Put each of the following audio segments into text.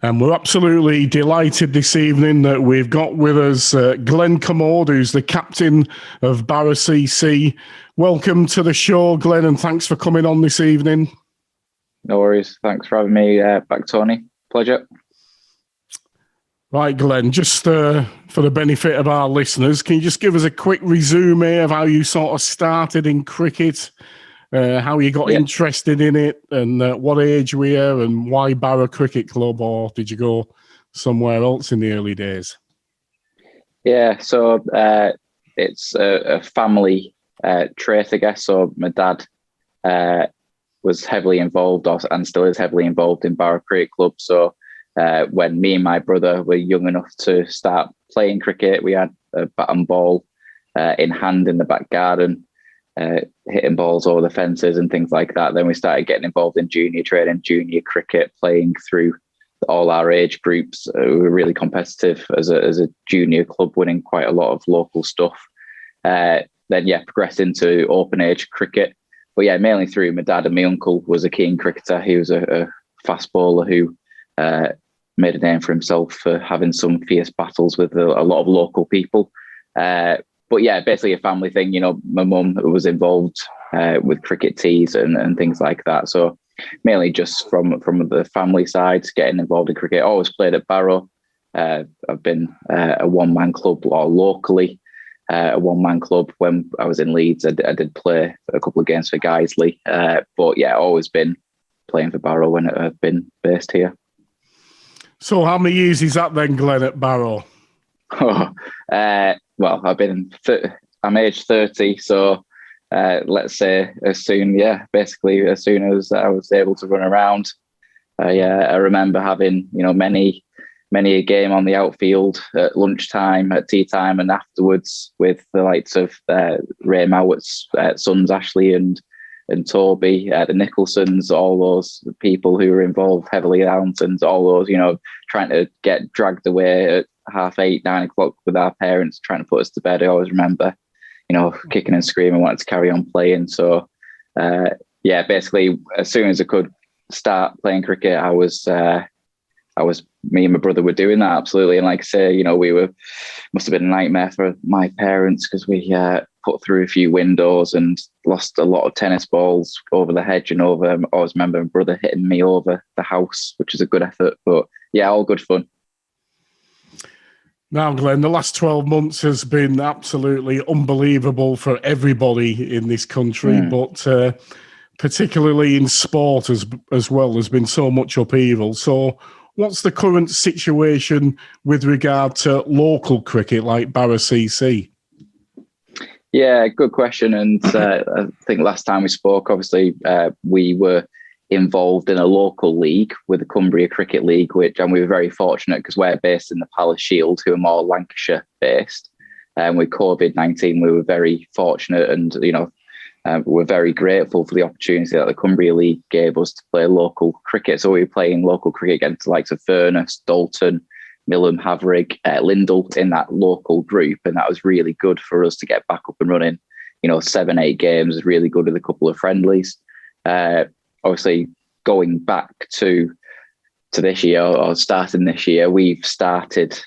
And we're absolutely delighted this evening that we've got with us Glenn Kermode, who's the captain of Barrow CC. Welcome to the show, Glenn, and thanks for coming on this evening. No worries. Thanks for having me back, Tony. Pleasure. Right, Glenn, just for the benefit of our listeners, can you just give us a quick resume of how you sort of started in cricket, how you got interested in it, and what age were you, and why Barrow Cricket Club, or did you go somewhere else in the early days? Yeah, so it's a family trait, I guess. So my dad was heavily involved, and still is heavily involved in Barrow Cricket Club. So when me and my brother were young enough to start playing cricket, we had a bat and ball in hand in the back garden, hitting balls over the fences and things like that. Then we started getting involved in junior training, junior cricket, playing through all our age groups. We were really competitive as a junior club, winning quite a lot of local stuff. Then progressed into open age cricket. But mainly through my dad, and my uncle was a keen cricketer. He was a fast bowler who made a name for himself for having some fierce battles with a lot of local people. Basically a family thing. My mum was involved with cricket teas and things like that. So mainly just from the family side, getting involved in cricket. I always played at Barrow. I've been a one-man club, or locally a one-man club. When I was in Leeds, I did play a couple of games for Guiseley. Always been playing for Barrow when I've been based here. So how many years is that then, Glenn, at Barrow? I'm age 30, so let's say as soon as I was able to run around. I remember having many a game on the outfield at lunchtime, at tea time, and afterwards with the likes of Ray Mowatt's sons, Ashley and Toby, the Nicholsons, all those people who were involved heavily, and all those, trying to get dragged away at 8:30, 9 o'clock with our parents, trying to put us to bed. I always remember, kicking and screaming, wanted to carry on playing. So, basically, as soon as I could start playing cricket, me and my brother were doing that, absolutely. And like I say, must have been a nightmare for my parents, because we put through a few windows and lost a lot of tennis balls over the hedge and over. I always remember my brother hitting me over the house, which is a good effort, but all good fun. Now, Glenn, the last 12 months has been absolutely unbelievable for everybody in this country, but particularly in sport as well. There's been so much upheaval. So what's the current situation with regard to local cricket like Barrow CC? Yeah, good question. And I think last time we spoke, obviously, we were involved in a local league with the Cumbria Cricket League, and we were very fortunate because we're based in the Palace Shield, who are more Lancashire based. And with COVID-19, we were very fortunate, and we're very grateful for the opportunity that the Cumbria League gave us to play local cricket. So we were playing local cricket against the likes of Furness, Dalton, Millham, Havering, Lindell in that local group, and that was really good for us to get back up and running. 7-8 games is really good with a couple of friendlies. Obviously, going back to this year, or starting this year, we've started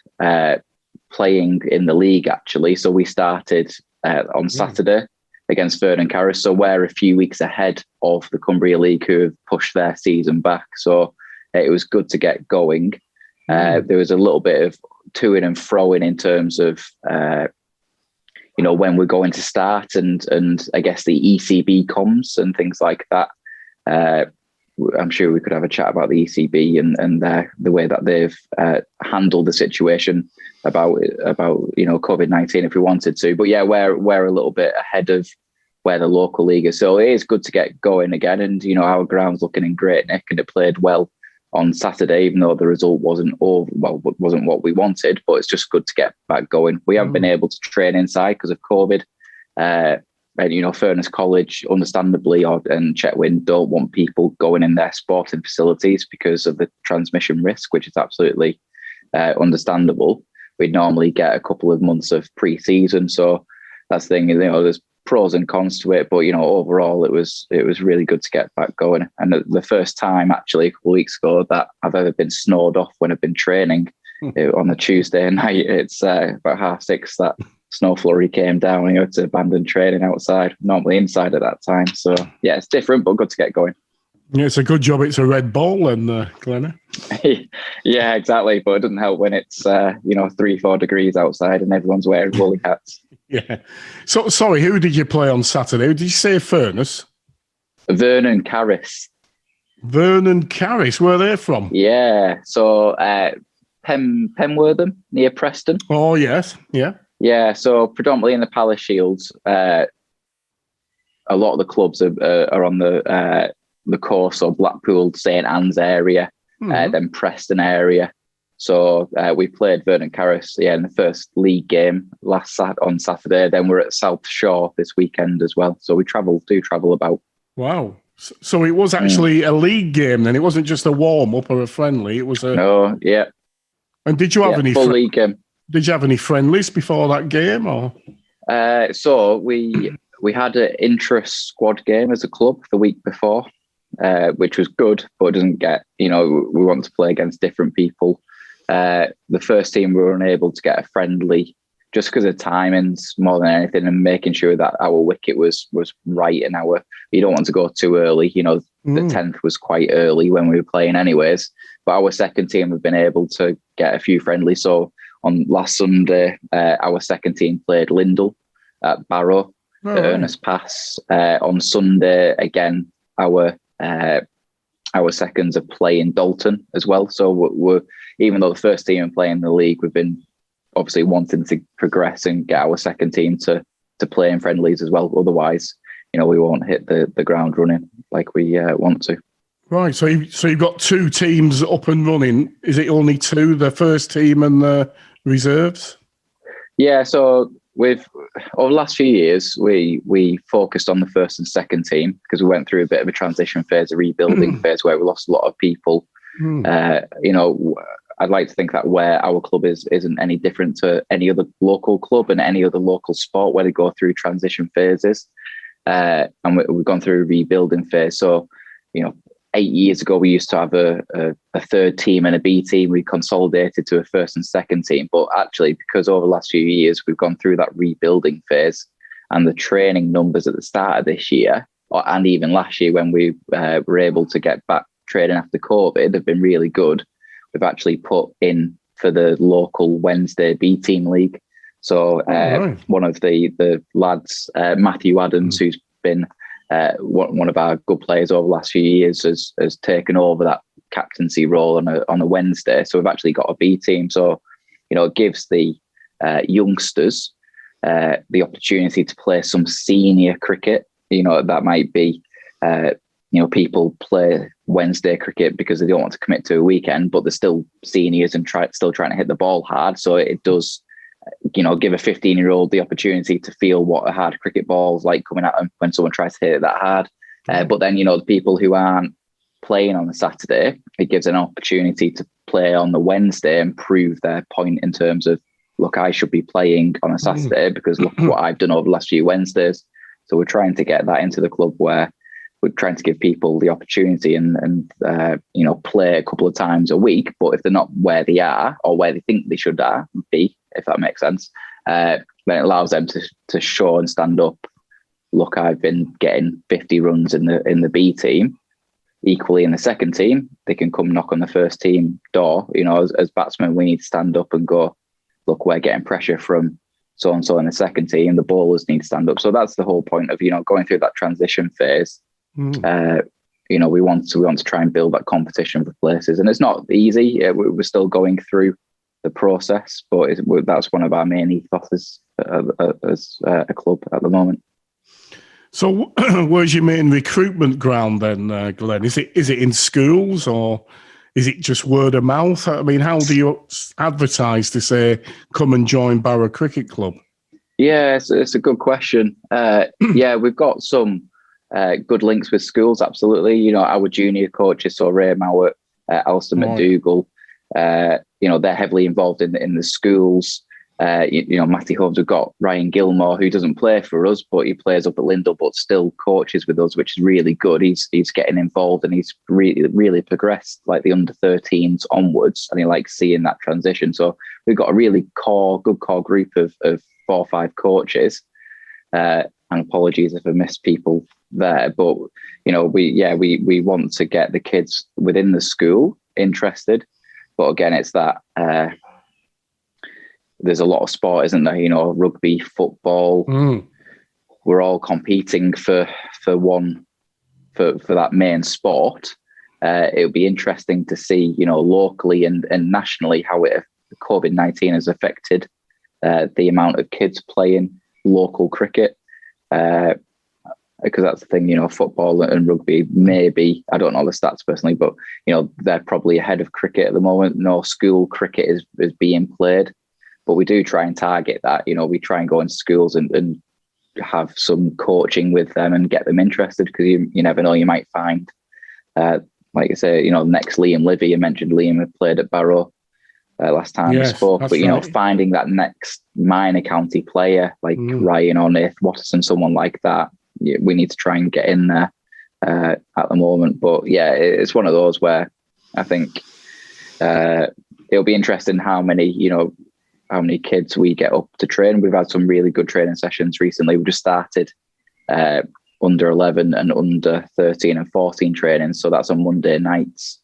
playing in the league, actually. So we started on Saturday against Fern and Carris. So we're a few weeks ahead of the Cumbria League, who have pushed their season back. So it was good to get going. There was a little bit of toing and froing in terms of when we're going to start, and I guess the ECB comms and things like that. I'm sure we could have a chat about the ECB and the way that they've handled the situation about COVID-19 if we wanted to. But we're a little bit ahead of where the local league is. So it is good to get going again. And our ground's looking in great nick, and it played well on Saturday, even though the result wasn't what we wanted. But it's just good to get back going. We haven't been able to train inside because of COVID. And Furness College, understandably, and Chetwynd don't want people going in their sporting facilities because of the transmission risk, which is absolutely understandable. We'd normally get a couple of months of pre-season, so that's the thing. There's pros and cons to it, but overall it was really good to get back going. And the first time actually a couple of weeks ago that I've ever been snowed off when I've been training on the Tuesday night. It's about 6:30 that snow flurry came down and you had to abandon training outside, normally inside at that time. So yeah, it's different, but good to get going. Yeah, it's a good job it's a red ball then, Glenn. Yeah, exactly. But it doesn't help when it's 3-4 degrees outside and everyone's wearing woolly hats. Yeah. So sorry, who did you play on Saturday? Did you say Furness? Vernon Carris. Vernon Carris, where are they from? Yeah. So Penwortham near Preston. Oh yes, yeah. Yeah, so predominantly in the Palace Shields. A lot of the clubs are on the course, or Blackpool, St Anne's area, then Preston area. So we played Vernon Carris, in the first league game on Saturday. Then we're at South Shore this weekend as well. So we do travel about. Wow. So it was actually a league game then? It wasn't just a warm-up or a friendly? It was a... No, yeah. And did you have any... full league game. Did you have any friendlies before that game, or...? So we had an intra-squad game as a club the week before, which was good, but it doesn't get... we want to play against different people. The first team, we were unable to get a friendly just because of timings more than anything, and making sure that our wicket was right, and you don't want to go too early. The 10th was quite early when we were playing anyways, but our second team have been able to get a few friendlies. So on last Sunday, our second team played Lindell at Barrow, Ernest Pass. On Sunday, again, our seconds are playing Dalton as well. So we're even though the first team are playing the league, we've been obviously wanting to progress and get our second team to play in friendlies as well. Otherwise, we won't hit the ground running like we want to. Right. So you've got two teams up and running. Is it only two, the first team and the reserves? Yeah. So over the last few years, we focused on the first and second team because we went through a bit of a transition phase, a rebuilding phase where we lost a lot of people. I'd like to think that where our club isn't any different to any other local club and any other local sport where they go through transition phases. And we've gone through a rebuilding phase. So, 8 years ago, we used to have a third team and a B team. We consolidated to a first and second team. But actually, because over the last few years, we've gone through that rebuilding phase, and the training numbers at the start of this year, and even last year when we were able to get back training after COVID, have been really good. We've actually put in for the local Wednesday B team league. So one of the lads, Matthew Adams, who's been one of our good players over the last few years, has taken over that captaincy role on a Wednesday. So we've actually got a B team. So, it gives the youngsters the opportunity to play some senior cricket. That might be, people play Wednesday cricket because they don't want to commit to a weekend, but they're still seniors and still trying to hit the ball hard. So it does, give a 15-year-old the opportunity to feel what a hard cricket ball is like coming at them when someone tries to hit it that hard. But then, the people who aren't playing on the Saturday, it gives an opportunity to play on the Wednesday and prove their point in terms of, look, I should be playing on a Saturday because look what I've done over the last few Wednesdays. So we're trying to get that into the club where we're trying to give people the opportunity and play a couple of times a week. But if they're not where they are or where they think they should be, if that makes sense, then it allows them to show and stand up. Look, I've been getting 50 runs in the B team. Equally in the second team, they can come knock on the first team door. As batsmen, we need to stand up and go, look, we're getting pressure from so-and-so in the second team. The bowlers need to stand up. So that's the whole point of, going through that transition phase. We want to try and build that competition for places, and it's not easy. We're still going through the process, but that's one of our main ethos as a club at the moment. So, where's your main recruitment ground then, Glenn? Is it in schools or is it just word of mouth? I mean, how do you advertise to say, come and join Barrow Cricket Club? Yeah, it's a good question. We've got some good links with schools, absolutely. Our junior coaches, so Ray Mowat, Alistair McDougall, they're heavily involved in the schools. Matty Holmes. We've got Ryan Gilmore, who doesn't play for us, but he plays up at Lindell, but still coaches with us, which is really good. He's getting involved, and he's really progressed, like the under-13s onwards, and he likes seeing that transition. So we've got a really good core group of 4 or 5 coaches. And apologies if I missed people there, but we want to get the kids within the school interested. But again, it's that. There's a lot of sport, isn't there? Rugby, football. We're all competing for that main sport. It would be interesting to see, locally and nationally how COVID-19 has affected the amount of kids playing local cricket. Because that's the thing, football and rugby, maybe, I don't know the stats personally, but, they're probably ahead of cricket at the moment. No school cricket is being played. But we do try and target that. We try and go into schools and have some coaching with them and get them interested, because you never know, you might find, like I say, next Liam Livy. You mentioned Liam had played at Barrow last time we spoke. But, right, finding that next minor county player like Ryan or Nath Watterson, someone like that, we need to try and get in there at the moment. But yeah, it's one of those where I think it'll be interesting how many kids we get up to train. We've had some really good training sessions recently. We just started under 11 and under 13 and 14 training. So that's on Monday nights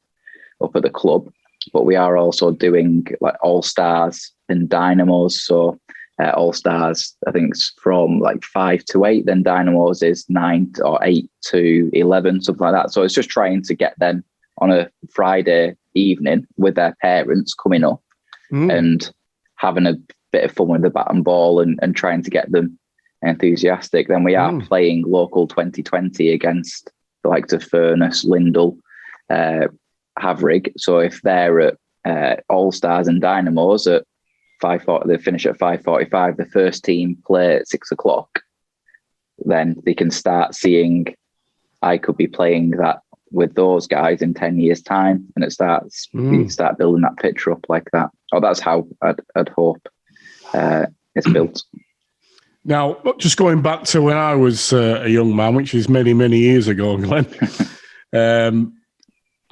up at the club. But we are also doing like All-Stars and Dynamos. So All-Stars, I think, is from like 5 to 8. Then Dynamos is 9 or 8 to 11, something like that. So it's just trying to get them on a Friday evening with their parents coming up and having a bit of fun with the bat and ball and trying to get them enthusiastic. Then we are playing local 2020 against the likes of Furness, Lindell, Havrig. So if they're at All-Stars and Dynamos at 5:40, they finish at 5:45, the first team play at 6 o'clock, then they can start seeing, I could be playing that with those guys in 10 years' time. And it starts, you start building that picture up like that. Oh, that's how I'd hope it's built. Now, just going back to when I was a young man, which is many, many years ago, Glenn,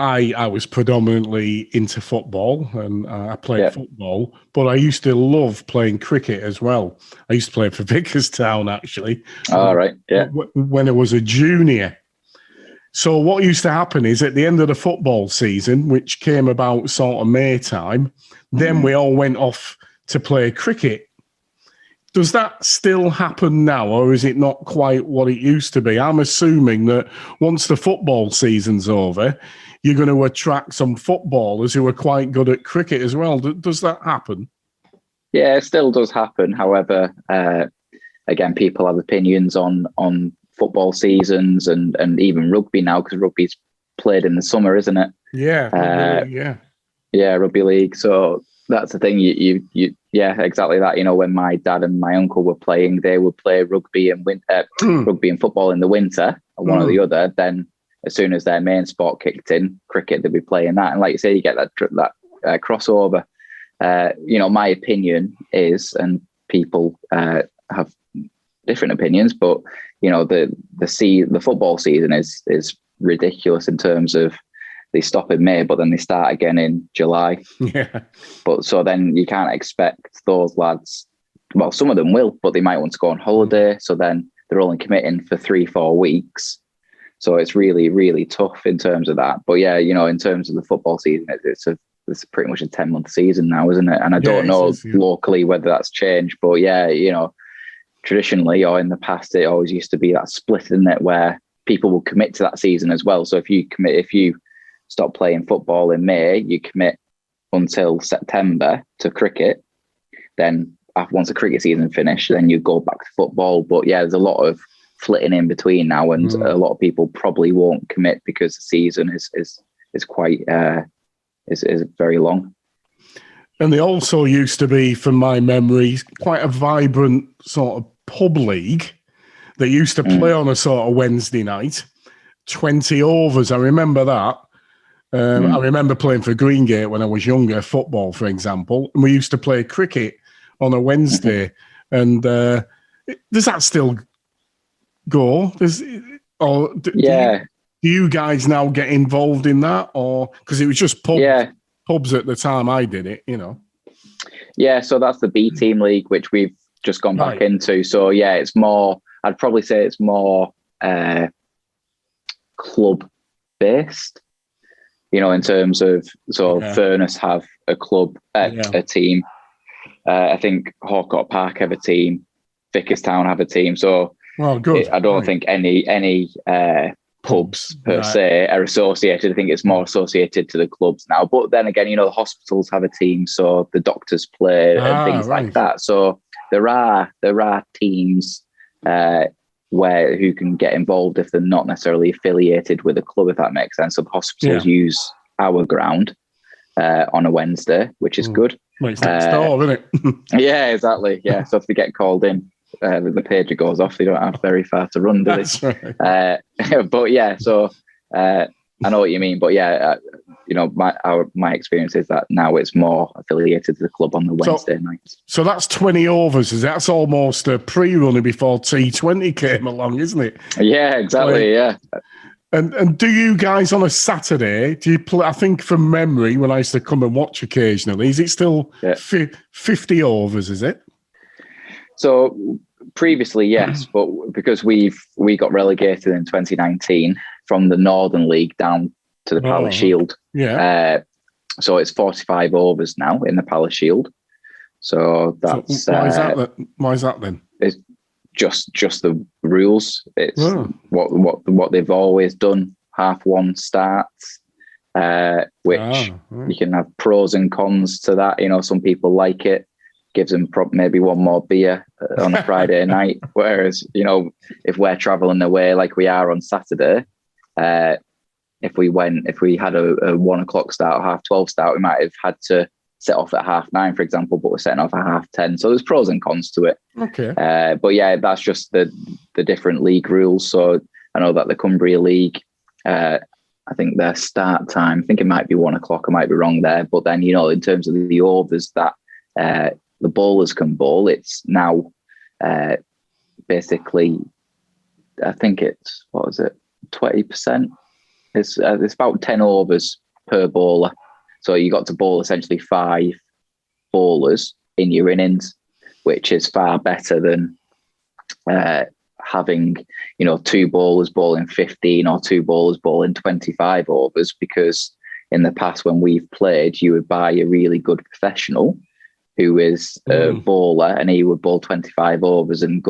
I was predominantly into football, and I played football, but I used to love playing cricket as well. I used to play for Vickerstown, actually. All right, yeah. When I was a junior. So what used to happen is at the end of the football season, which came about sort of May time, then we all went off to play cricket. Does that still happen now, or is it not quite what it used to be? I'm assuming that once the football season's over, you're going to attract some footballers who are quite good at cricket as well. Does that happen? Yeah, it still does happen. However, again, people have opinions on football seasons and even rugby now, because rugby's played in the summer, isn't it? Yeah, rugby league. So that's the thing. You exactly that. When my dad and my uncle were playing, they would play rugby and rugby and football in the winter, one or the other. Then as soon as their main sport kicked in, cricket, they'd be playing that. And like you say, you get that crossover. My opinion is, and people have different opinions, but the football season is ridiculous in terms of they stop in May, but then they start again in July. Yeah. But so then you can't expect those lads. Well, some of them will, but they might want to go on holiday. So then they're only committing for 3-4 weeks. So it's really, really tough in terms of that. But yeah, in terms of the football season, it's pretty much a 10-month season now, isn't it? And I don't know locally whether that's changed, but traditionally or in the past, it always used to be that split, isn't it, where people will commit to that season as well. So if you stop playing football in May, you commit until September to cricket. Then once the cricket season finished, then you go back to football. But yeah, there's a lot of flitting in between now, and a lot of people probably won't commit because the season is quite is very long. And they also used to be, from my memory, quite a vibrant sort of pub league that used to play on a sort of Wednesday night, 20 overs. I remember that. I remember playing for Greengate when I was younger, football, for example. And we used to play cricket on a Wednesday. And does that still go? Do you guys now get involved in that, or because it was just pubs at the time I did it, Yeah, so that's the B team league, which we've just gone back into. So yeah, it's more. I'd probably say it's more club based. In terms of Furness have a club, a team. I think Hawcourt Park have a team. Vickerstown have a team. So good. I don't think any pubs per se are associated. I think it's more associated to the clubs now. But then again, the hospitals have a team, so the doctors play and things like that. So there are teams who can get involved if they're not necessarily affiliated with a club, if that makes sense. So the hospitals use our ground on a Wednesday, which is good. Makes next door, isn't it? Yeah, exactly. Yeah. So if they get called in, the pager goes off. They don't have very far to run, do they? That's right. But yeah, so I know what you mean. But yeah, my experience is that now it's more affiliated to the club on the Wednesday nights. So that's 20 overs. That's almost a pre-runner before T20 came along, isn't it? Yeah, exactly. Yeah. And do you guys on a Saturday, do you play, I think from memory, when I used to come and watch occasionally, is it still 50 overs, is it? So previously, yes, but because we got relegated in 2019 from the Northern League down to the Palace Shield. Yeah. So it's 45 overs now in the Palace Shield. So that's... So why is that then? It's just the rules. It's what they've always done. Half one starts, which you can have pros and cons to that. Some people like it. Gives them maybe one more beer on a Friday night. Whereas, if we're traveling away like we are on Saturday, if we had a 1 o'clock start or 12:30 start, we might have had to set off at 9:30, for example, but we're setting off at 10:30. So there's pros and cons to it. Okay. But yeah, that's just the different league rules. So I know that the Cumbria League, I think their start time, I think it might be 1 o'clock. I might be wrong there. But then, in terms of the overs that the bowlers can bowl, it's now basically, I think it's, 20%? It's about 10 overs per bowler. So you got to bowl essentially 5 bowlers in your innings, which is far better than having, 2 bowlers bowling 15 or 2 bowlers bowling 25 overs, because in the past when we've played, you would buy a really good professional who is a bowler and he would bowl 25 overs and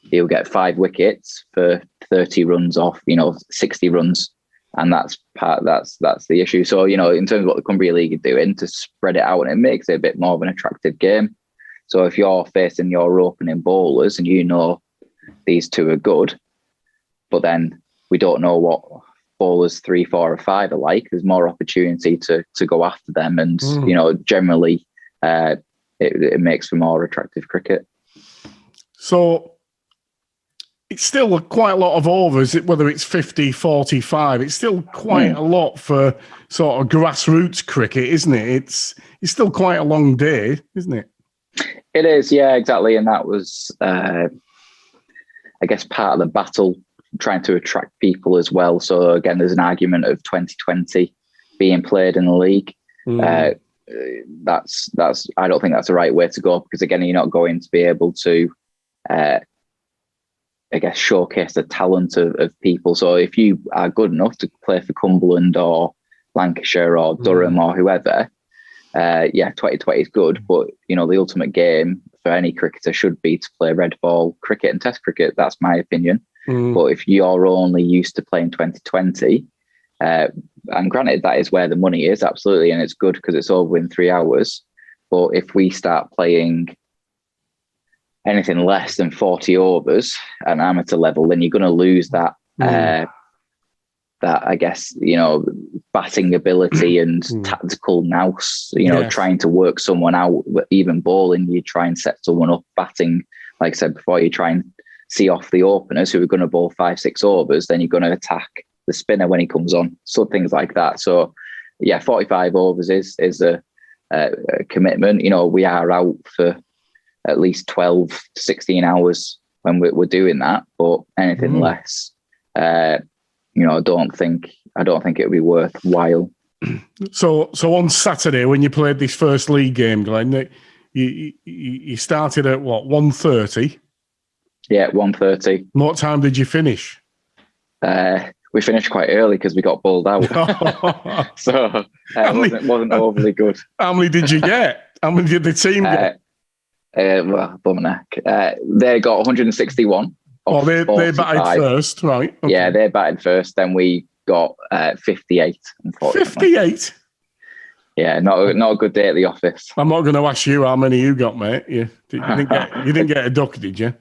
he'll get 5 wickets for 30 runs off, 60 runs. And that's the issue. So, in terms of what the Cumbria League are doing to spread it out, and it makes it a bit more of an attractive game. So if you're facing your opening bowlers and these 2 are good, but then we don't know what bowlers 3, 4 or 5 are like, there's more opportunity to go after them. And, generally it makes for more attractive cricket. So it's still quite a lot of overs, whether it's 50, 45. It's still quite a lot for sort of grassroots cricket, isn't it? It's still quite a long day, isn't it? It is, yeah, exactly. And that was, I guess, part of the battle, trying to attract people as well. So again, there's an argument of 2020 being played in the league. That's I don't think that's the right way to go, because again, you're not going to be able to I guess, showcase the talent of people. So if you are good enough to play for Cumberland or Lancashire or Durham or whoever, 2020 is good. But, the ultimate game for any cricketer should be to play red ball cricket and test cricket. That's my opinion. But if you're only used to playing 2020, and granted, that is where the money is, absolutely, and it's good because it's over in 3 hours. But if we start playing anything less than 40 overs at an amateur level, then you're going to lose that, I guess, batting ability and tactical nous, trying to work someone out. Even bowling, you try and set someone up. Batting, like I said before, you try and see off the openers who are going to bowl 5, 6 overs, then you're going to attack the spinner when he comes on. So things like that. So, 45 overs is a commitment. We are out for at least 12 to 16 hours when we're doing that, but anything less, I don't think it would be worthwhile. So on Saturday, when you played this first league game, Glenn, you started at what, 1:30? Yeah, 1:30. What time did you finish? We finished quite early because we got bowled out. So it wasn't overly good. How many did you get? How many did the team get? Well, bum neck. They got 161. Oh, they batted first, right? Okay. Yeah, they batted first. Then we got 58. Unfortunately, 58. Yeah, not a good day at the office. I'm not going to ask you how many you got, mate. You didn't get a duck, did you?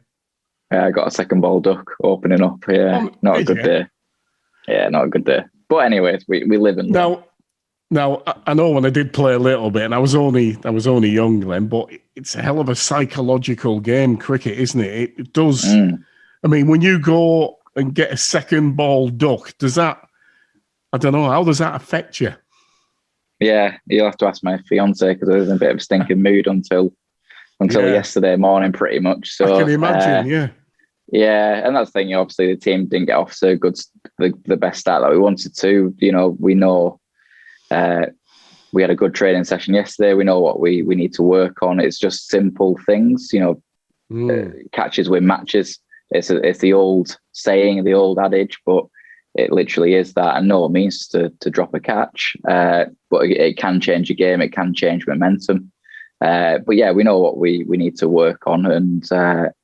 Yeah, I got a second ball duck opening up. Yeah, not a good day. Yeah, not a good day. But anyways, we live and learn. Now, I know when I did play a little bit, and I was only young, Glenn, but it's a hell of a psychological game, cricket, isn't it? It does. I mean, when you go and get a second ball duck, does that? I don't know. How does that affect you? Yeah, you'll have to ask my fiance because I was in a bit of a stinking mood until yesterday morning, pretty much. So I can imagine. Yeah, and that's the thing. Obviously, the team didn't get off so good, the best start that we wanted to. We know. We had a good training session yesterday. We know what we need to work on. It's just simple things, catches win matches. It's the old saying, the old adage, but it literally is that. And no, it means to drop a catch, but it can change a game. It can change momentum. But yeah, we know what we need to work on, and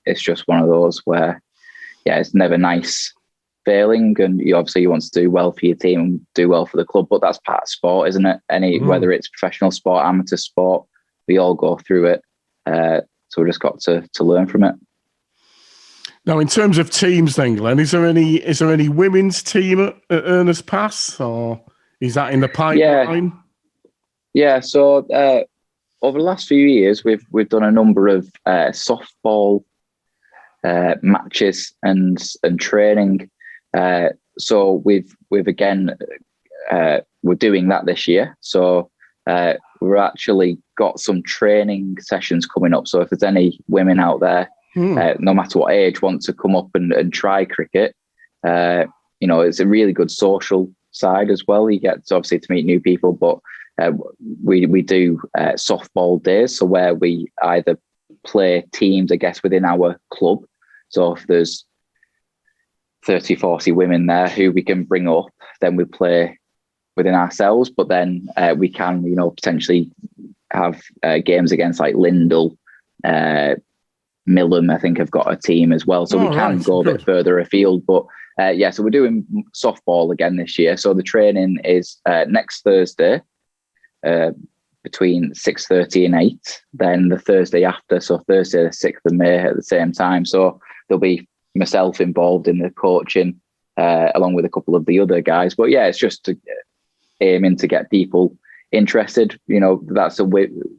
it's just one of those where, it's never nice failing, and you want to do well for your team and do well for the club, but that's part of sport, isn't it? Whether it's professional sport, amateur sport, we all go through it, so we just got to learn from it. Now, in terms of teams then, Glenn, is there any women's team at Ernest Pass, or is that in the pipeline? Yeah, so over the last few years we've done a number of softball matches and training. So we've again we're doing that this year. So we've actually got some training sessions coming up. So if there's any women out there, no matter what age, want to come up and try cricket, it's a really good social side as well. You get obviously to meet new people, but we do softball days, so where we either play teams, I guess, within our club. So if there's 30, 40 women there who we can bring up, then we play within ourselves. But then we can, potentially have games against like Lindell, Millham, I think have got a team as well. So we can go a bit further afield. But so we're doing softball again this year. So the training is next Thursday between 6:30 and 8. Then the Thursday after, so Thursday the 6th of May at the same time. So there'll be myself involved in the coaching along with a couple of the other guys. But yeah, it's just aiming to get people interested. That's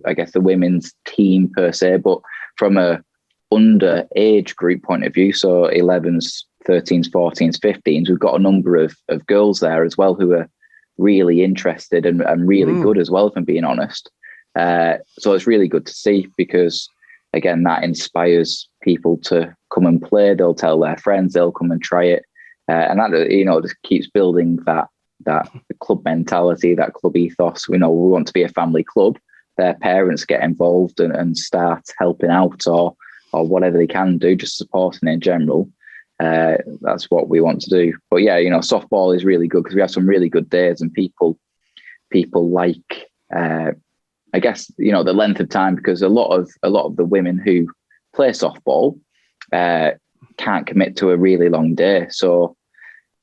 I guess the women's team per se, but from a under age group point of view, so 11s, 13s, 14s, 15s, we've got a number of girls there as well who are really interested and really good as well, if I'm being honest. So it's really good to see, because again, that inspires people to come and play. They'll tell their friends, they'll come and try it. And that, just keeps building that club mentality, that club ethos. We want to be a family club. Their parents get involved and start helping out or whatever they can do, just supporting in general. That's what we want to do. But yeah, softball is really good because we have some really good days, and people like, I guess, the length of time, because a lot of the women who play softball can't commit to a really long day. So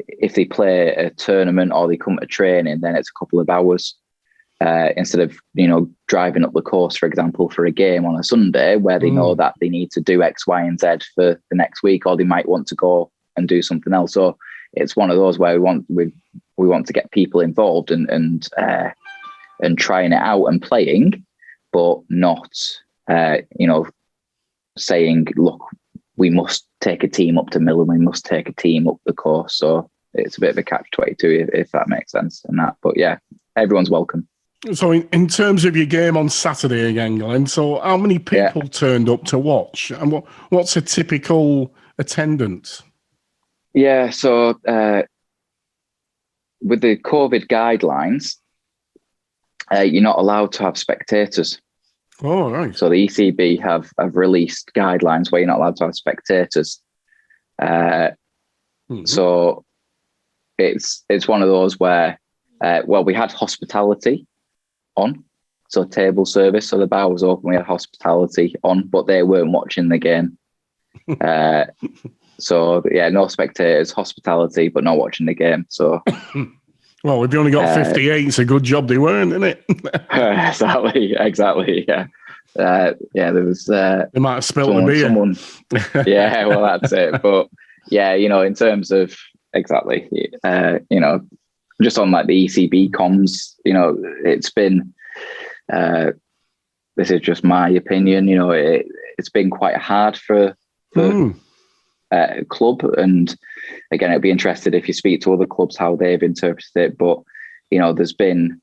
if they play a tournament or they come to training, then it's a couple of hours instead of, driving up the course, for example, for a game on a Sunday where they know that they need to do X, Y, and Z for the next week, or they might want to go and do something else. So it's one of those where we want to get people involved and trying it out and playing, but not, saying, look, we must take a team up to Millham, we must take a team up the course. So it's a bit of a catch-22, if that makes sense. And that, but yeah, everyone's welcome. So in terms of your game on Saturday again, Glenn, so how many people turned up to watch, and what's a typical attendance? Yeah, so with the COVID guidelines, you're not allowed to have spectators. Oh, right. So the ECB have released guidelines where you're not allowed to have spectators. So it's one of those where, we had hospitality on, so table service. So the bar was open, we had hospitality on, but they weren't watching the game. So yeah, no spectators, hospitality, but not watching the game. So well, we've only got 58. It's a good job they weren't, isn't it? Exactly. Yeah. There was. They might have spilled the beer. Yeah, well, that's it. But yeah, in terms of exactly, just on like the ECB comms, it's been. This is just my opinion. It's been quite hard for club, and again, it'd be interested if you speak to other clubs how they've interpreted it. But there's been.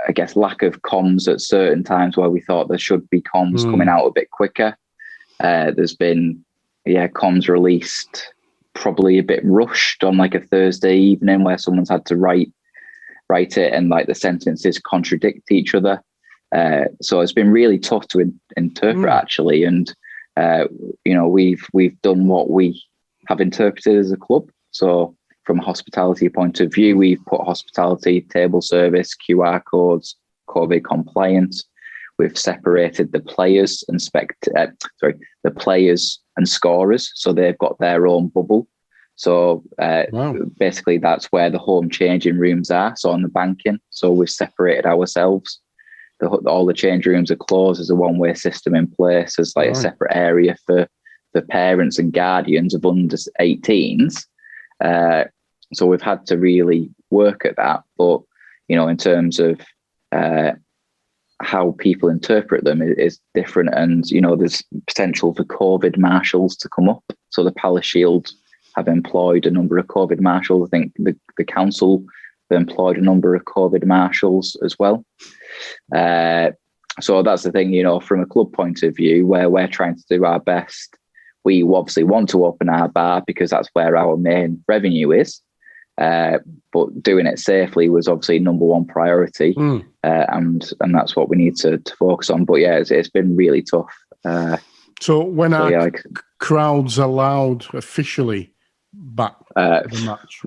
I guess lack of comms at certain times where we thought there should be comms coming out a bit quicker. There's been, comms released probably a bit rushed on like a Thursday evening where someone's had to write it and like the sentences contradict each other. So it's been really tough to interpret actually. And, we've done what we have interpreted as a club. So from a hospitality point of view, we've put hospitality, table service, QR codes, COVID compliance. We've separated the players and the players and scorers, so they've got their own bubble. So basically, that's where the home changing rooms are. So on the banking, so we've separated ourselves. All the change rooms are closed. There's a one-way system in place. There's like a separate area for parents and guardians of under 18s. So we've had to really work at that. But, in terms of how people interpret them is different. And, there's potential for COVID marshals to come up. So the Palace Shield have employed a number of COVID marshals. I think the council have employed a number of COVID marshals as well. So that's the thing, from a club point of view, where we're trying to do our best. We obviously want to open our bar because that's where our main revenue is. But doing it safely was obviously number one priority. And that's what we need to focus on. But yeah, it's been really tough. So when are crowds allowed officially back the match?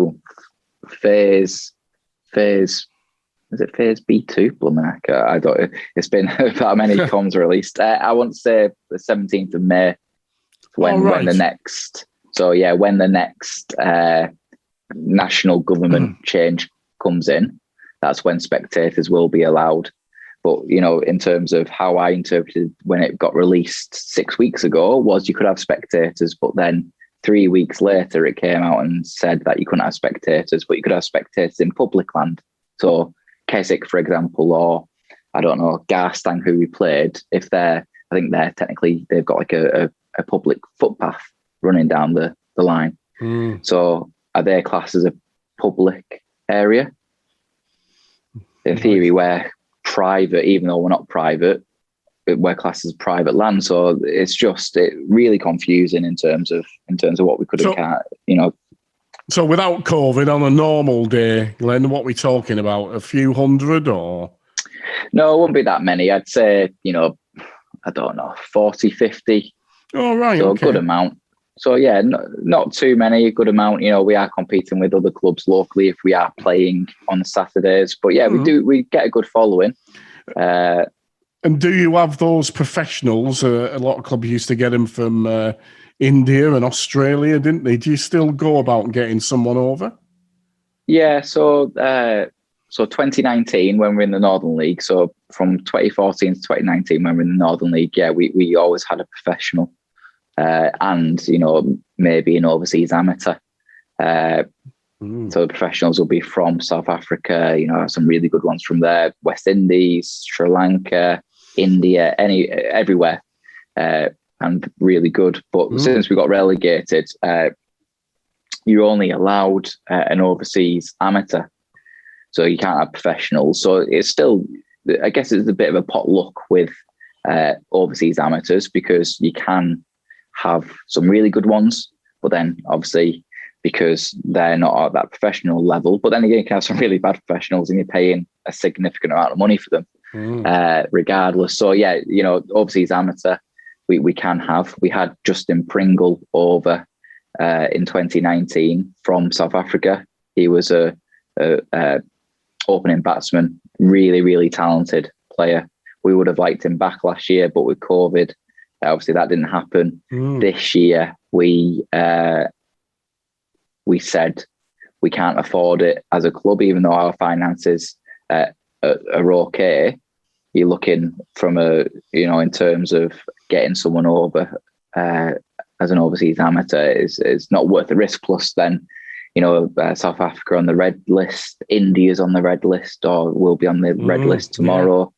Phase, is it phase B2? I don't. It's been that many comms released. I want to say the 17th of May. When the next national government change comes in, that's when spectators will be allowed. But, in terms of how I interpreted when it got released 6 weeks ago was you could have spectators, but then 3 weeks later it came out and said that you couldn't have spectators, but you could have spectators in public land. So Keswick, for example, or I don't know, Garstang, who we played, I think they've got like a public footpath running down the line. So are they classed as a public area? In theory, we're private, even though we're not private, we're classed as private land. So it's just really confusing in terms of what we could have, So without COVID on a normal day, Glenn, what are we talking about? A few hundred or? No, it wouldn't be that many. I'd say, I don't know, 40, 50. Oh, right. So okay. A good amount. So yeah, not too many, a good amount. We are competing with other clubs locally if we are playing on Saturdays. But yeah, we get a good following. And do you have those professionals? A lot of clubs used to get them from India and Australia, didn't they? Do you still go about getting someone over? Yeah, so 2019 when we were in the Northern League, so from 2014 to 2019 when we were in the Northern League, yeah, we always had a professional and, maybe an overseas amateur. So the professionals will be from South Africa, some really good ones from there, West Indies, Sri Lanka, India, everywhere. And really good. But since we got relegated, you're only allowed an overseas amateur. So you can't have professionals. So it's still, I guess it's a bit of a potluck with overseas amateurs, because you can have some really good ones, but then obviously because they're not at that professional level, but then again, you can have some really bad professionals and you're paying a significant amount of money for them, regardless. So yeah, overseas amateur, we can have. We had Justin Pringle over in 2019 from South Africa. He was a opening batsman, really, really talented player. We would have liked him back last year, but with COVID, obviously that didn't happen. This year, we said we can't afford it as a club, even though our finances are okay. You're looking from in terms of getting someone over as an overseas amateur is not worth the risk. Plus, then South Africa on the red list, India's on the red list, or will be on the red list tomorrow.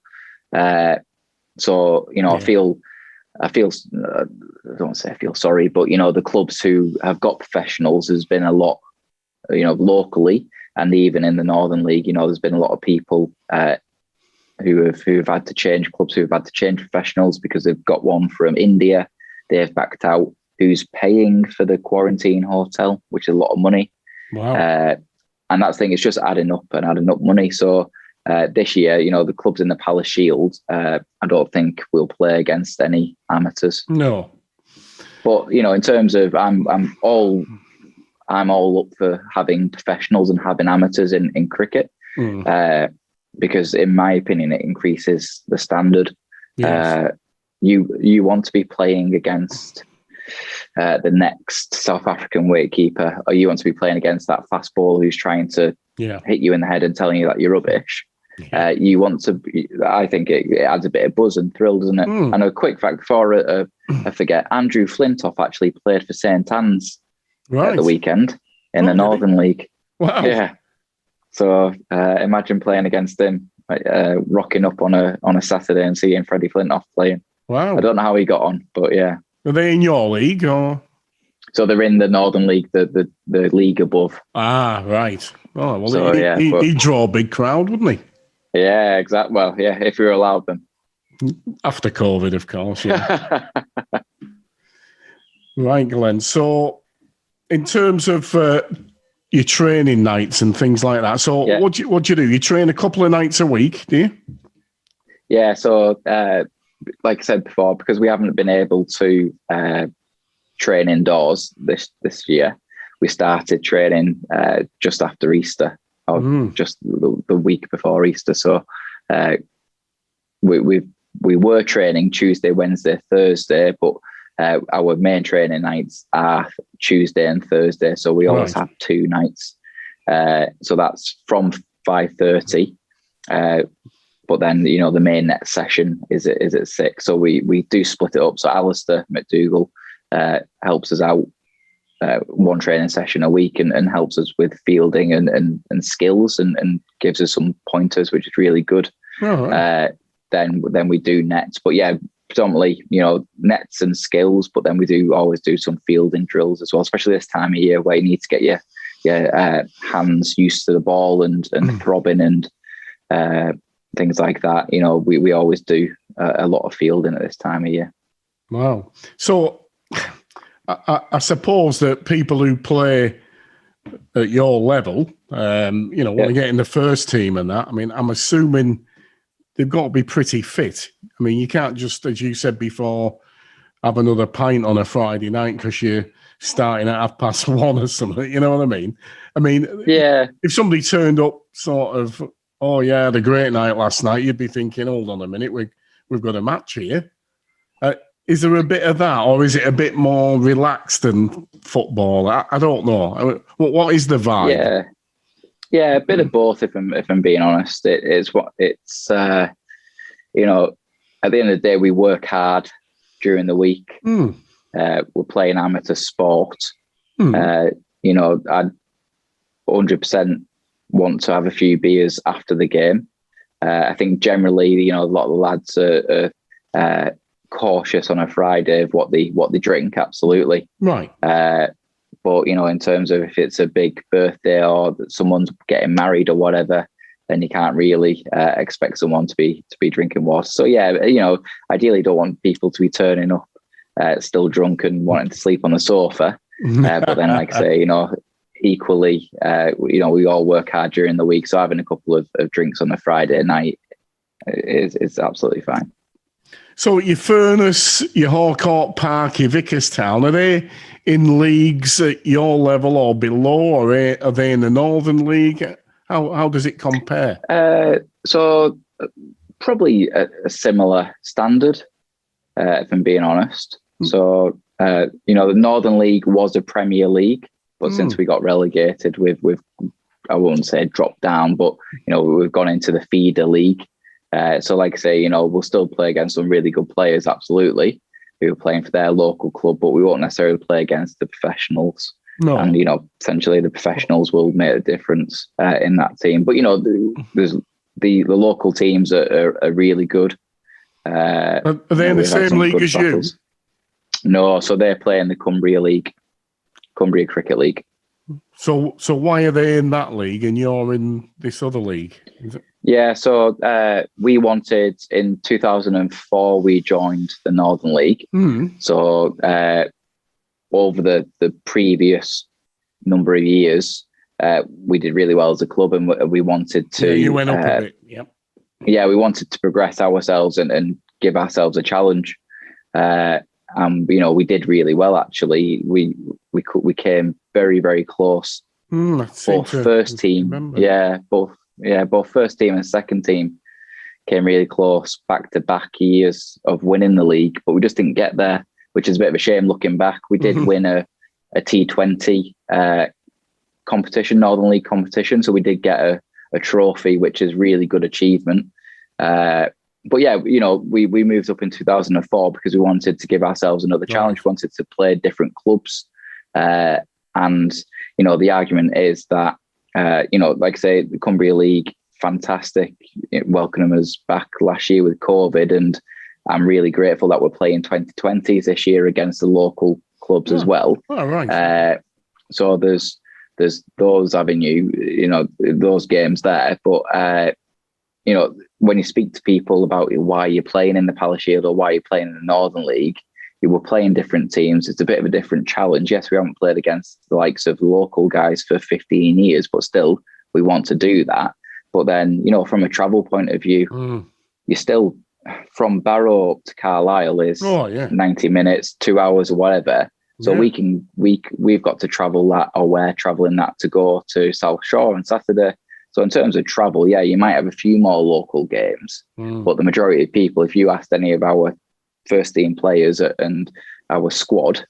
So I feel. I don't want to say I feel sorry, but the clubs who have got professionals, there's been a lot, locally, and even in the Northern League, there's been a lot of people who have had to change clubs, who have had to change professionals because they've got one from India, they've backed out, who's paying for the quarantine hotel, which is a lot of money. Wow. And that thing is just adding up money. So this year, the clubs in the Palace Shield, I don't think we'll play against any amateurs. No. But in terms of, I'm all up for having professionals and having amateurs in cricket, because in my opinion, it increases the standard. Yes. You want to be playing against the next South African wicketkeeper, or you want to be playing against that fast bowler who's trying to hit you in the head and telling you that you're rubbish. You want to be, I think it adds a bit of buzz and thrill, doesn't it? And a quick fact before I forget, Andrew Flintoff actually played for St Anne's at the weekend in the Northern League. Wow. Yeah. So imagine playing against him, rocking up on a Saturday and seeing Freddie Flintoff playing. Wow. I don't know how he got on, but yeah. Are they in your league or? So they're in the Northern League, the league above. Ah, right. Oh, well, So, he'd draw a big crowd, wouldn't he? Yeah, exactly. Well, yeah, if we were allowed them. After COVID, of course, yeah. Right, Glenn. So in terms of your training nights and things like that, so what do you do? You train a couple of nights a week, do you? Yeah, so like I said before, because we haven't been able to train indoors this year, we started training just after Easter, or just the week before Easter. So we were training Tuesday, Wednesday, Thursday, but our main training nights are Tuesday and Thursday. So we always have 2 nights. So that's from 5:30. But then, the main net session is at 6. So we do split it up. So Alistair McDougall helps us out one training session a week and helps us with fielding and skills and gives us some pointers, which is really good. Then we do nets. But yeah, predominantly, nets and skills. But then we always do some fielding drills as well, especially this time of year where you need to get your hands used to the ball and throbbing and things like that. We always do a lot of fielding at this time of year. Wow. So I suppose that people who play at your level, want to get in the first team and that, I mean, I'm assuming they've got to be pretty fit. I mean, you can't just, as you said before, have another pint on a Friday night because you're starting at 1:30 or something. You know what I mean? If somebody turned up sort of, oh yeah, had a great night last night, you'd be thinking, hold on a minute, we've got a match here. Is there a bit of that, or is it a bit more relaxed than football? I don't know. What is the vibe? Yeah, a bit of both. If I'm being honest, it's at the end of the day, we work hard during the week. We're playing amateur sport. I'd 100% want to have a few beers after the game. I think generally, a lot of the lads are cautious on a Friday of what they drink. Absolutely, right. But in terms of if it's a big birthday or that someone's getting married or whatever, then you can't really expect someone to be drinking water. So yeah, you know, ideally don't want people to be turning up still drunk and wanting to sleep on the sofa. But then, like I say, you know, equally, you know, we all work hard during the week, so having a couple of drinks on a Friday night is absolutely fine. So your Furness, your Harcourt Park, your Vickerstown, are they in leagues at your level or below, or are they in the Northern League? How does it compare? So probably a similar standard, if I'm being honest. So, you know, the Northern League was a Premier League, but since we got relegated, we've I won't say dropped down, but, you know, we've gone into the feeder league. So like I say, you know, we'll still play against some really good players, absolutely, who are playing for their local club, but we won't necessarily play against the professionals. No. And, you know, essentially the professionals will make a difference in that team. But, you know, there's the local teams are really good. Are they in the same league as battles. You? No, so they're playing the Cumbria League, Cumbria Cricket League. So why are they in that league and you're in this other league? Yeah, so we wanted, in 2004, we joined the Northern League. So over the previous number of years, we did really well as a club, and we wanted to... Yeah, you went up a bit, yep. Yeah, we wanted to progress ourselves and give ourselves a challenge. You know, we did really well, actually. We came very, very close. Both first team, both first team and second team came really close back-to-back years of winning the league, but we just didn't get there, which is a bit of a shame looking back. We did win a T20 competition, Northern League competition, so we did get a trophy, which is really good achievement. But yeah, you know, we moved up in 2004 because we wanted to give ourselves another challenge. We wanted to play different clubs. And, you know, the argument is that, you know, like I say, the Cumbria League, fantastic, welcoming us back last year with COVID. And I'm really grateful that we're playing 2020s this year against the local clubs as well. Oh, right. So there's those avenue, you know, those games there. But, you know, when you speak to people about why you're playing in the Palace Shield or why you're playing in the Northern League, you were playing different teams. It's a bit of a different challenge. Yes, we haven't played against the likes of local guys for 15 years, but still, we want to do that. But then, you know, from a travel point of view, you're still, from Barrow up to Carlisle is 90 minutes, 2 hours or whatever. So we've got to travel that, or we're traveling that to go to South Shore on Saturday. So in terms of travel, yeah, you might have a few more local games, but the majority of people, if you asked any of our first team players and our squad,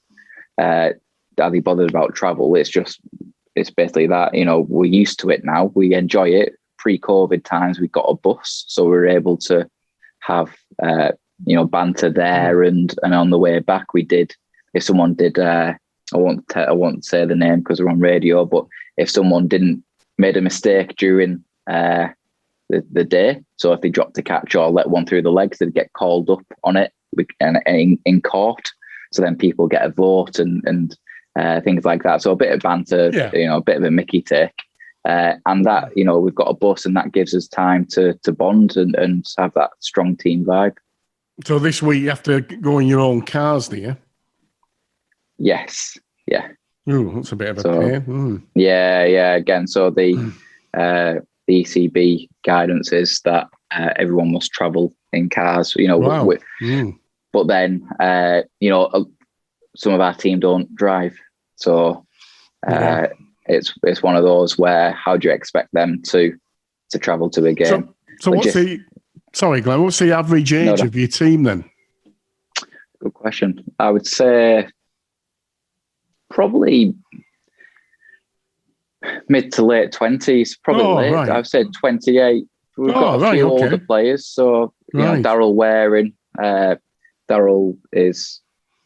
are they bothered about travel? It's basically that, you know, we're used to it now. We enjoy it. Pre-COVID times, we got a bus, so we were able to have, you know, banter there, and on the way back, we did. If someone did, I won't say the name because we're on radio, but if someone made a mistake during the day, so if they dropped a catch or let one through the legs, they'd get called up on it and in court. So then people get a vote and things like that. So a bit of banter, you know, a bit of a Mickey take. And that, you know, we've got a bus, and that gives us time to bond and have that strong team vibe. So this week you have to go in your own cars, do you? Yes. Yeah. Ooh, that's a bit of a pain. Yeah. Again, so the ECB guidance is that everyone must travel in cars. You know, but then you know, some of our team don't drive, so it's one of those where how do you expect them to travel to a game? So sorry, Glenn, what's the average age of your team then? Good question. I would say probably mid to late 20s, probably late. Right. I've said 28. We've got a few older players. So, you know, Daryl Waring, Daryl is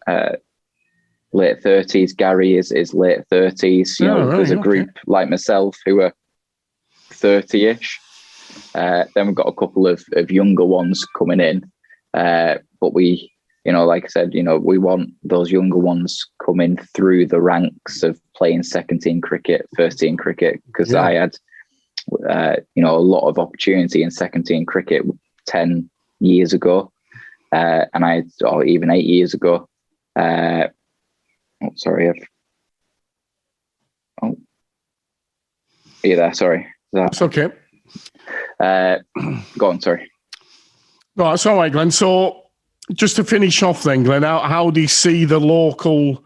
late 30s. Gary is late 30s. You know, there's a group like myself who are 30-ish. Then we've got a couple of younger ones coming in. But we, you know, like I said, you know, we want those younger ones coming through the ranks of playing second team cricket, first team cricket, because I had a lot of opportunity in second team cricket 10 years ago, or even 8 years ago. Are you there? Sorry. That's okay. Go on, sorry. No, that's all right, Glenn. So just to finish off then, Glenn, how do you see the local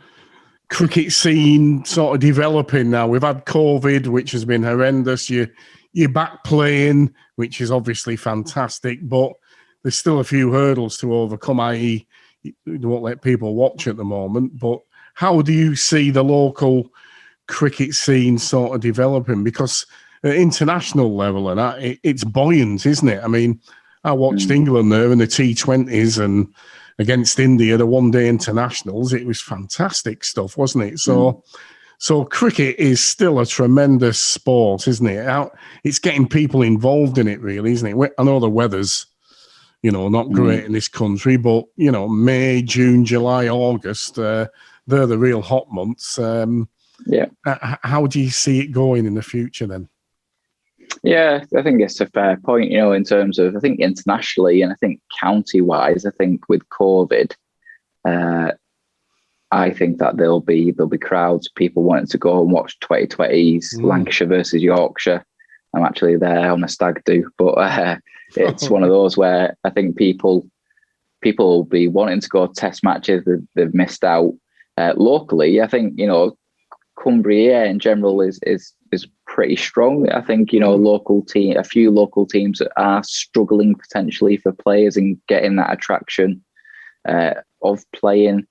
cricket scene sort of developing now? We've had COVID, which has been horrendous. You're back playing, which is obviously fantastic, but there's still a few hurdles to overcome, i.e. you won't let people watch at the moment. But how do you see the local cricket scene sort of developing? Because at international level and that, it's buoyant, isn't it? I mean, I watched England there in the T20s and against India, the one-day internationals. It was fantastic stuff, wasn't it? So cricket is still a tremendous sport, isn't it? It's getting people involved in it, really, isn't it? I know the weather's, not great in this country, but, May, June, July, August, they're the real hot months. How do you see it going in the future then? Yeah, I think it's a fair point, in terms of, I think internationally and I think county-wise, I think with COVID, I think that there'll be crowds, people wanting to go and watch 2020s, Lancashire versus Yorkshire. I'm actually there on a stag do, but it's one of those where I think people will be wanting to go test matches they've missed out. Locally, I think, Cumbria in general is pretty strong. I think, a few local teams are struggling potentially for players and getting that attraction of playing.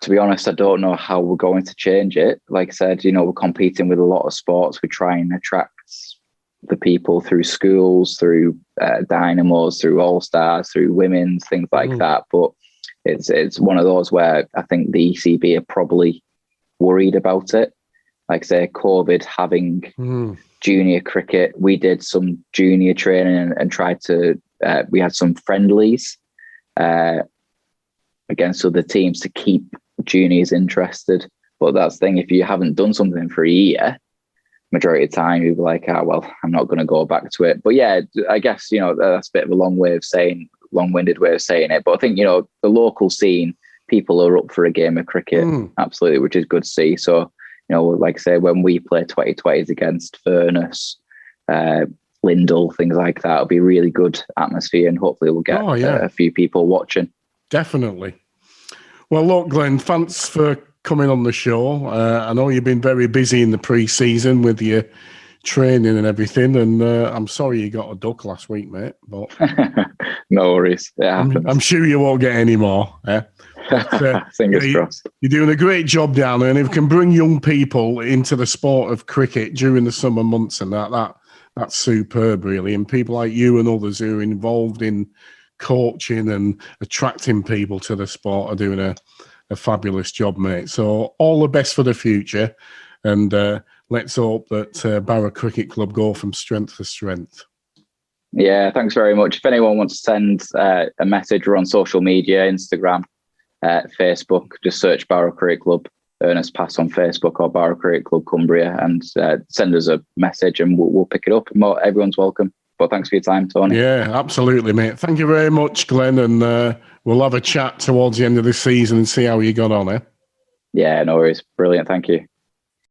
To be honest, I don't know how we're going to change it. Like I said, we're competing with a lot of sports. We try and attract the people through schools, through dynamos, through all-stars, through women's, things like that. But it's one of those where I think the ECB are probably worried about it. Like I say, COVID, having junior cricket, we did some junior training and tried to, we had some friendlies against other teams to keep juniors interested. But that's the thing, if you haven't done something for a year, majority of the time you'll be like, well, I'm not going to go back to it. But yeah, I guess, that's a bit of a long-winded way of saying it. But I think, the local scene, people are up for a game of cricket, absolutely, which is good to see. So, like I say, when we play 2020s against Furness, Lindell, things like that, it'll be really good atmosphere and hopefully we'll get a few people watching. Definitely. Well, look, Glenn, thanks for coming on the show. I know you've been very busy in the pre-season with your training and everything, and I'm sorry you got a duck last week, mate. But no worries. I'm sure you won't get any more. But, fingers crossed. You're doing a great job down there, and if you can bring young people into the sport of cricket during the summer months and that's superb, really. And people like you and others who are involved in coaching and attracting people to the sport are doing a fabulous job, mate. So all the best for the future, and let's hope that Barrow Cricket Club go from strength to strength. Yeah, thanks very much. If anyone wants to send a message, we're on social media, Instagram, Facebook, just search Barrow Cricket Club, Ernest Pass on Facebook or Barrow Cricket Club Cumbria, and send us a message and we'll pick it up. Everyone's welcome. But thanks for your time, Tony. Yeah, absolutely, mate. Thank you very much, Glenn, and we'll have a chat towards the end of the season and see how you got on, eh? Yeah, no worries. Brilliant. Thank you.